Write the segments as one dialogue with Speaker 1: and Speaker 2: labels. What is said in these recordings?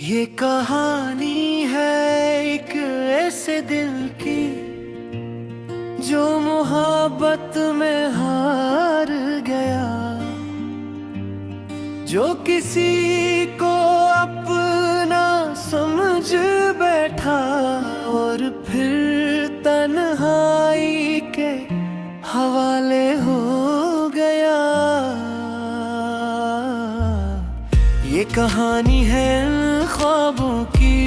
Speaker 1: ये कहानी है एक ऐसे दिल की जो मोहब्बत में हार गया, जो किसी को अपना समझ बैठा और फिर तन्हाई के हवाले हो गया। ये कहानी है ख्वाबों की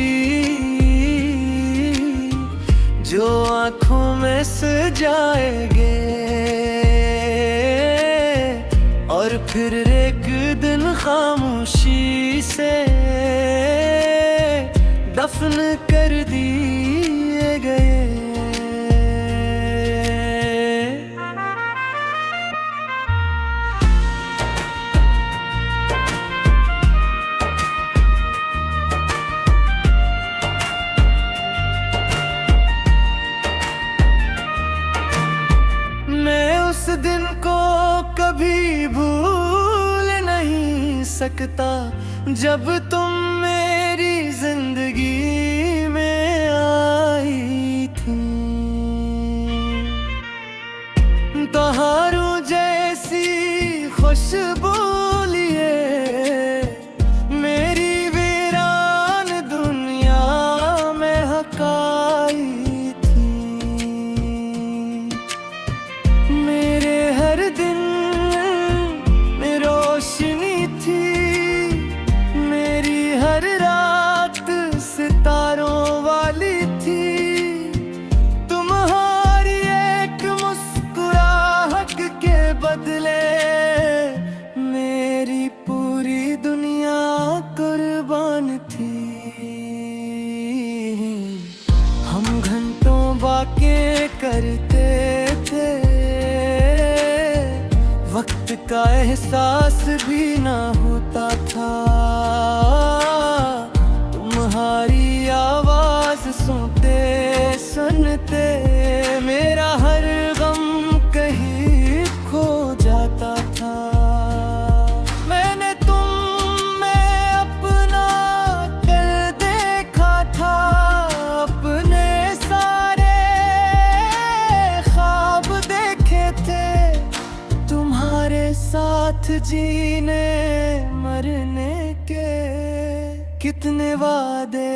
Speaker 1: जो आंखों में सजाएंगे और फिर एक दिन खामोशी से दफन कर दिए गए। उस दिन को कभी भूल नहीं सकता जब तुम मेरी जिंदगी में आई थी। बहारों जैसी खुशबू लिए मेरी वीरान दुनिया में हकाई सितारों वाली थी। तुम्हारी एक मुस्कुराहट के बदले मेरी पूरी दुनिया कुर्बान थी। हम घंटों बातें करते थे, वक्त का एहसास भी ना होता था। तुम्हारी आवाज सुनते सुनते मेरा हर गम कहीं खो जाता था। मैंने तुम में अपना कल देखा था, अपने सारे ख्वाब देखे थे। तुम्हारे साथ जीने मरने के कितने वादे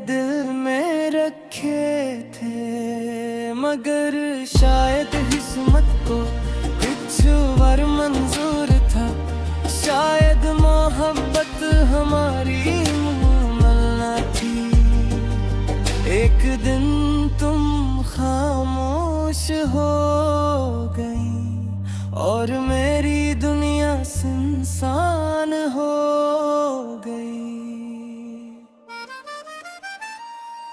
Speaker 1: दिल में रखे थे, मगर शायद किस्मत को कुछ और मंजूर था। शायद मोहब्बत हमारी मुमन्ना थी। एक दिन तुम खामोश हो गई और मेरी दुनिया सुनसान हो गई।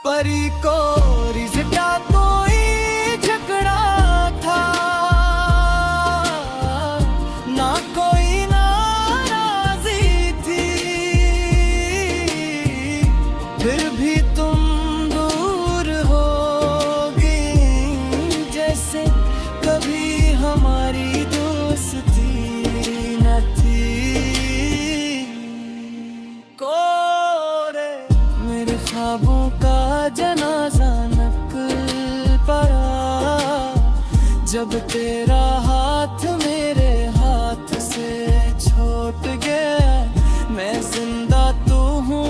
Speaker 1: परी को रिश्ता कोई झगड़ा था, ना कोई नाराजी थी। फिर भी तुम दूर होगी जैसे कभी हमारी दोस्ती न थी। कोरे मेरे ख्वाबों का जनाजा निकल पड़ा जब तेरा हाथ मेरे हाथ से छूट गया। मैं जिंदा तो हूँ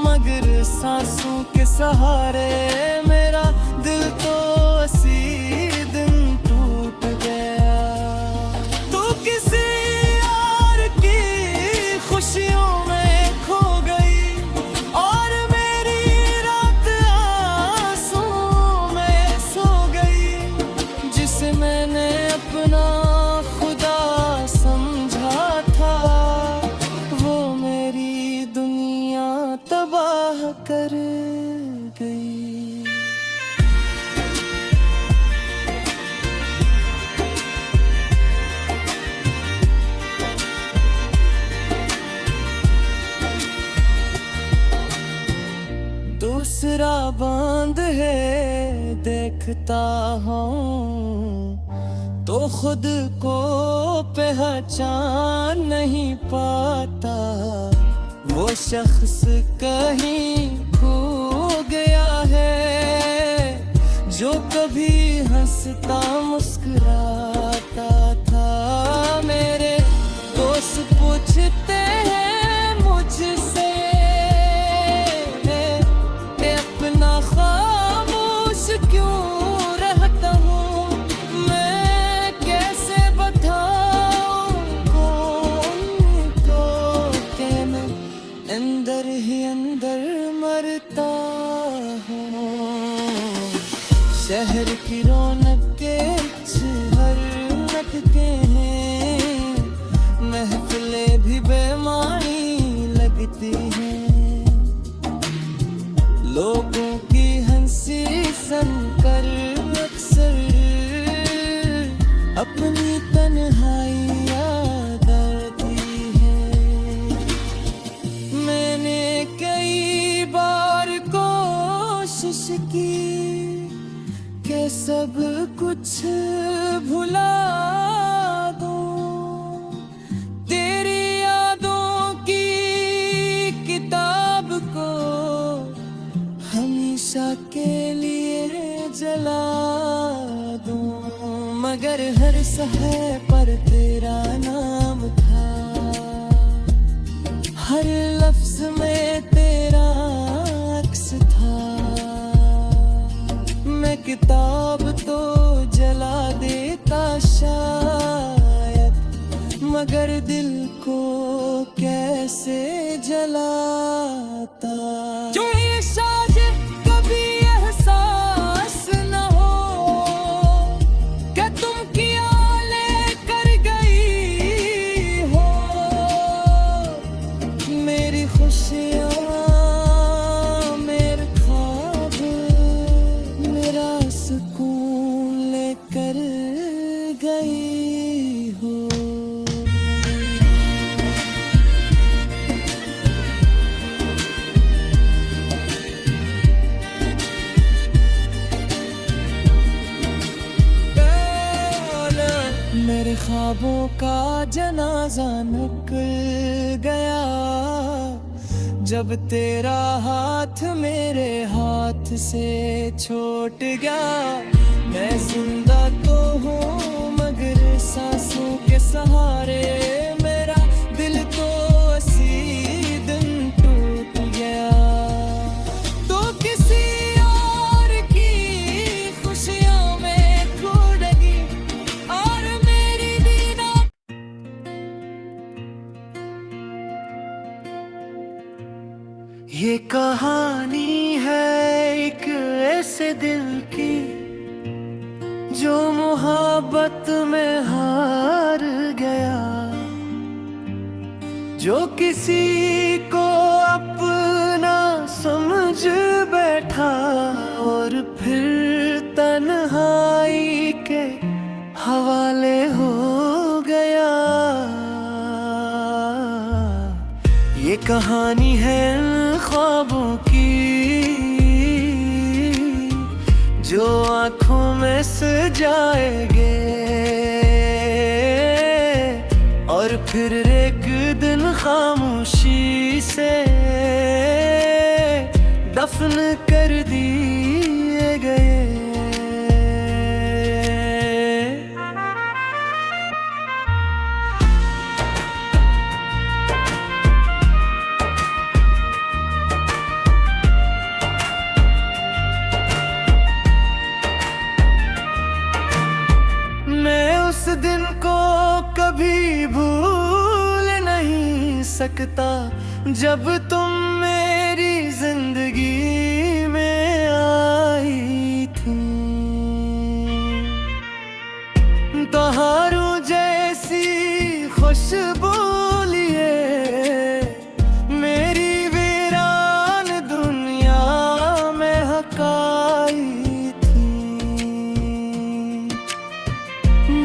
Speaker 1: मगर सांसों के सहारे मेरा दिल तो इसी दिन टूट गया। तू किसी और की खुशियों में खो गई और मैंने अपना खुदा समझा था, वो मेरी दुनिया तबाह कर गई। दूसरा बांध है देखता हूँ तो खुद को पहचान नहीं पाता। वो शख्स कहीं खो गया है, जो कभी हंसता मुस्कुराता था। मेरे दोस्त पूछते हैं मुझसे, मैं अपना खामोश क्यों रहता हूँ। मैं कैसे बताऊँ उनको कि मैं अंदर ही अंदर मरता हूँ। शहर की रौनक के हर नटके हैं, महफिलें भी बेमानी लगती हैं। लोगों की हंसी सुनकर अक्सर अपनी तन्हाई याद आती है। मैंने कई बार कोशिश की कि सब कुछ भुला दूं, तेरी यादों की किताब को हमेशा के लिए जला दूं। मगर हर सहे पर तेरा नाम था, हर लफ्ज में तेरा अक्स था। मैं किताब तो जला देता शायद, मगर दिल को कैसे जलाता। जो ये साजे कभी एहसास न हो कि तुम क्या लेकर गई हो। मेरी खुशियाँ, मेरे ख्वाब, मेरा सुकून लेकर गई हो। मेरे ख्वाबों का जनाजा निकल गया, जब तेरा हाथ मेरे हाथ से छूट गया। मैं जिंदा तो हूँ मगर सांसों के सहारे, मेरा दिल तो इसी दिन टूट गया। तो किसी और की खुशियों में खो लगी और मेरी दीना। ये कहानी है एक ऐसे दिल की जो मोहब्बत में हार गया, जो किसी को अपना समझ बैठा और फिर तन्हाई के हवाले हो गया। ये कहानी है ख्वाबों की जो आँखों में सजाएंगे और फिर एक दिन खामोशी से दफन कर दिए गए। उस दिन को कभी भूल नहीं सकता जब तुम मेरी जिंदगी में आई थी। बहारों जैसी खुशबू लिए मेरी वीरान दुनिया में हकाई थी।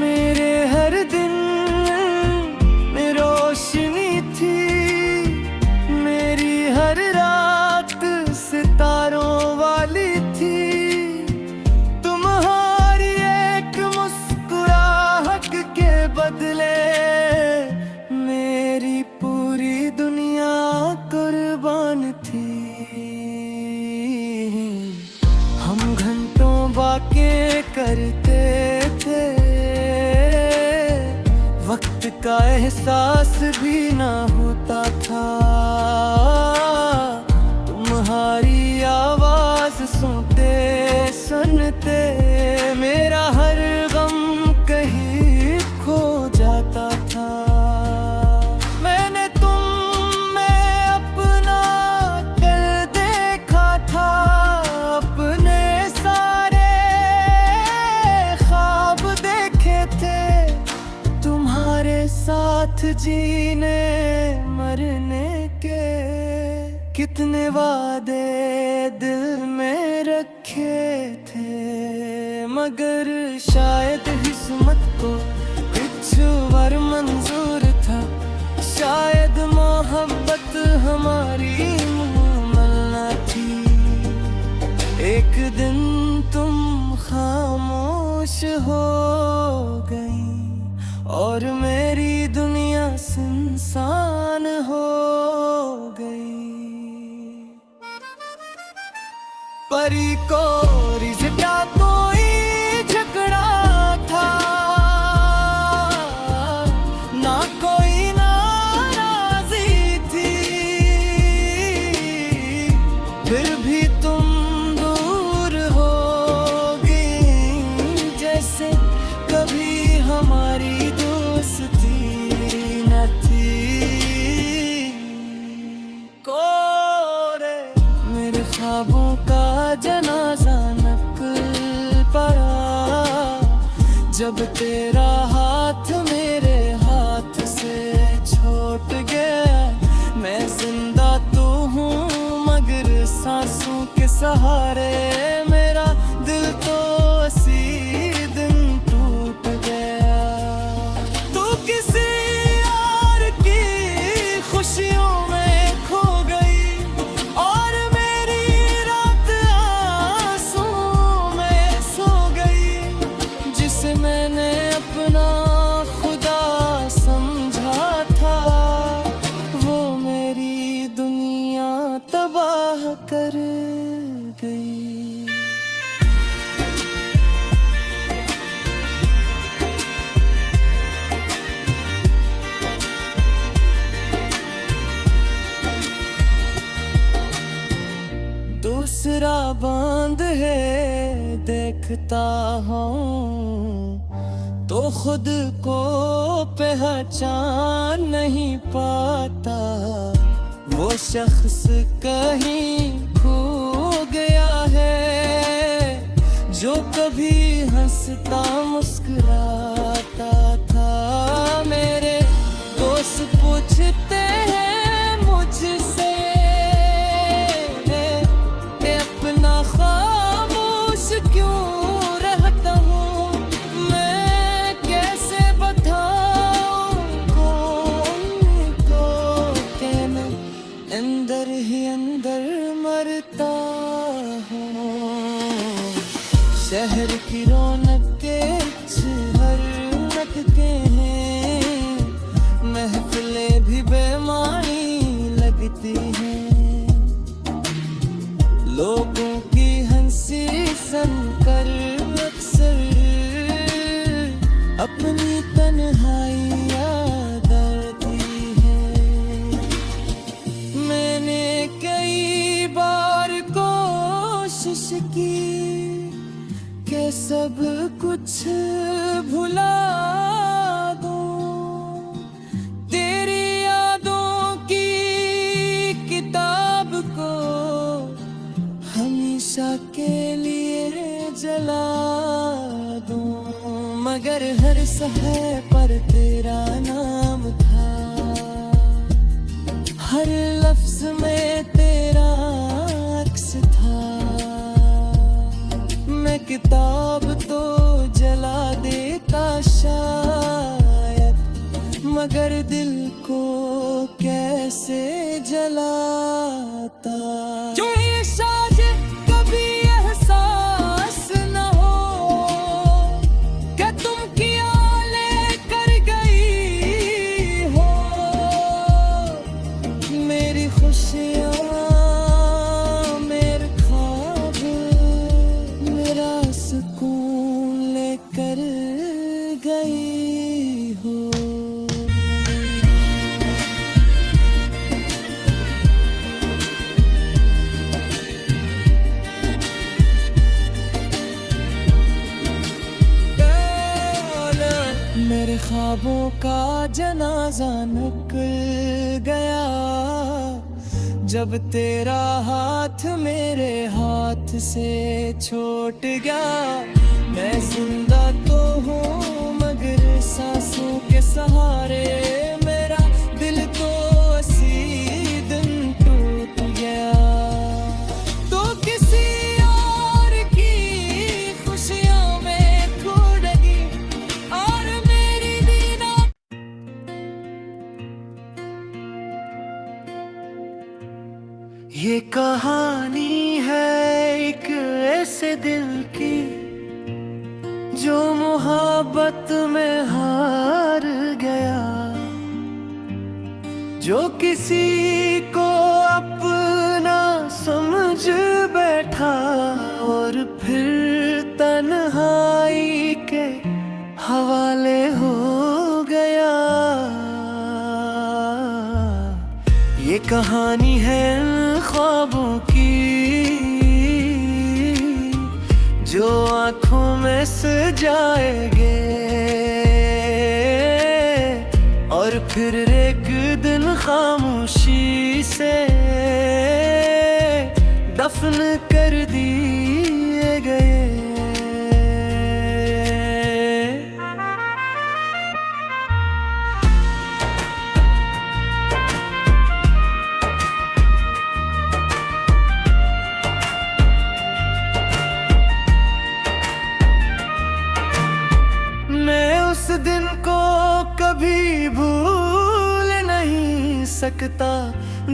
Speaker 1: मेरे हर दिन में रोशनी थी, मेरी हर रात सितारों वाली थी। तुम्हारी एक मुस्कुराहट के बदले का एहसास भी ना होता था। तुम्हारी आवाज सुनते सुनते मेरा हर गम कहीं खो जाता था। मैंने तुम में अपना दिल देखा था, अपने सारे ख्वाब देखे थे। तुम्हारे साथ जीने मरने के कितने वादे दिल में रखे थे। मगर शायद किस्मत को कुछ बार मंजूर था, शायद मोहब्बत हमारी मुकम्मल न थी। एक दिन तुम खामोश हो गई और मेरी दुनिया सुनसान हो गई। परी को रिश्ता कोई झगड़ा था, ना कोई नाराजी थी। फिर भी तुम दूर होगी जैसे कभी हमारी दोस्ती न थी। कोरे मेरे ख्वाबों का जनाजा निकल पड़ा, जब तेरा हाथ मेरे हाथ से छूट गया। मैं जिंदा तो हूँ मगर सांसों के सहारे मेरा दिल तो इसी दिन टूट गया। तू किसी और की खुशियों में खो गई और मेरी रात आंसुओं में सो गई। जिसे मैंने अपना खुदा समझा था, वो मेरी दुनिया तबाह कर गई। दूसरा बांध है देखता हूँ तो खुद को पहचान नहीं पाता। वो शख्स कहीं खो गया है जो कभी हंसता मुस्कुराता था। मेरे दोस्त पूछते हैं मुझसे अपना खामोश क्यों रहता हूँ। मैं कैसे बताऊँ उनको कि मैं अंदर ही अंदर मरता हूँ। शहर की रौनक के हर लटके हैं, महफिलें भी बेमानी लगती हैं। लोगों की हंसी सुनकर अक्सर अपनी तन्हाई याद आती है। मैंने कई बार कोशिश की कि सब कुछ भुला दूं, तेरी यादों की किताब को हमेशा के लिए जला दूं। मगर हर सहे पर तेरा नाम था, हर लफ्ज में तेरा अक्स था। मैं किताब तो जला देता शायद, मगर दिल को कैसे जलाता। जो ये साज कभी एहसास न हो कि तुम किया लेकर गई हो। मेरी खुशियाँ मेरे ख्वाब मेरा सुकून लेकर गई हो। जनाजा निकल गया। जब तेरा हाथ मेरे हाथ से छूट गया। मैं जिंदा तो हूँ मगर सांसों के सहारे मेरा दिल तो इसी दिन टूट गया। तो किसी और की खुशियों में खो गई और मेरी दीना। ये कहानी है एक ऐसे दिल की जो मोहब्बत में हार गया। जो किसी को अपना समझ बैठा और फिर तन्हाई के हवाले हो गया। ये कहानी है ख्वाबों की जो आँखों में सजाएंगे और फिर एक दिन खामोशी से दफन कर दिए गए। उस दिन को कभी भूल नहीं सकता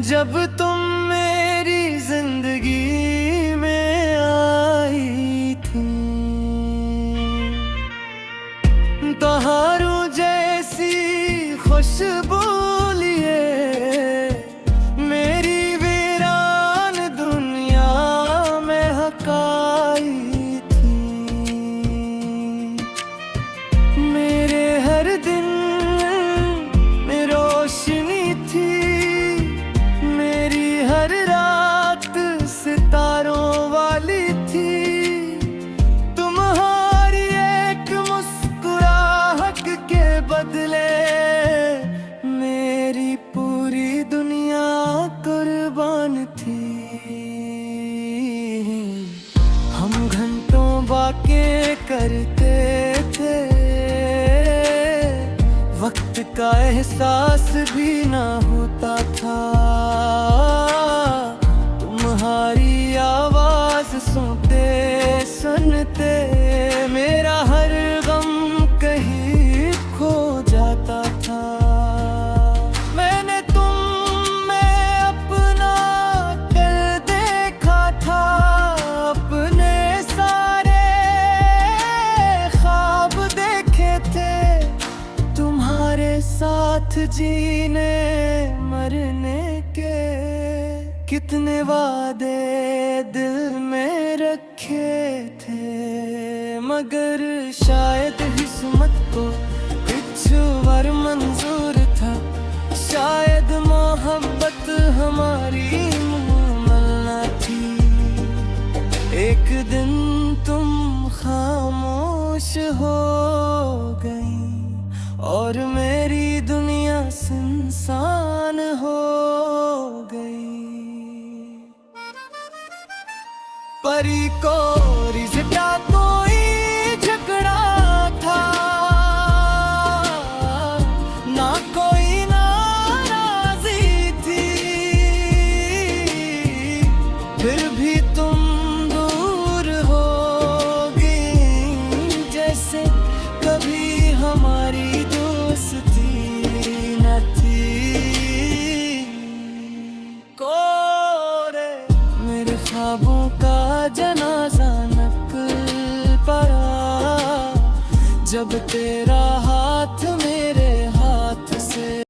Speaker 1: जब तुम मेरी जिंदगी में आई थी। तहारू जैसी खुशबू लिए मेरी वीरान दुनिया में हकाई सितारों वाली थी। तुम्हारी एक मुस्कुराहट के बदले मेरी पूरी दुनिया कुर्बान थी। हम घंटों बातें करते थे, वक्त का एहसास भी ना होता था। तुम्हारी आवाज सुनते सुनते मेरा हर गम कहीं खो जाता था। मैंने तुम में अपना दिल देखा था, अपने सारे ख्वाब देखे थे। तुम्हारे साथ जीने मरने के कितने वादे दिल में रखे थे। मगर शायद किस्मत को कुछ बार मंजूर था। शायद मोहब्बत हमारी मुमन्ना थी। एक दिन तुम खामोश हो गई और मेरी दुनिया सुनसान हो गई। परी को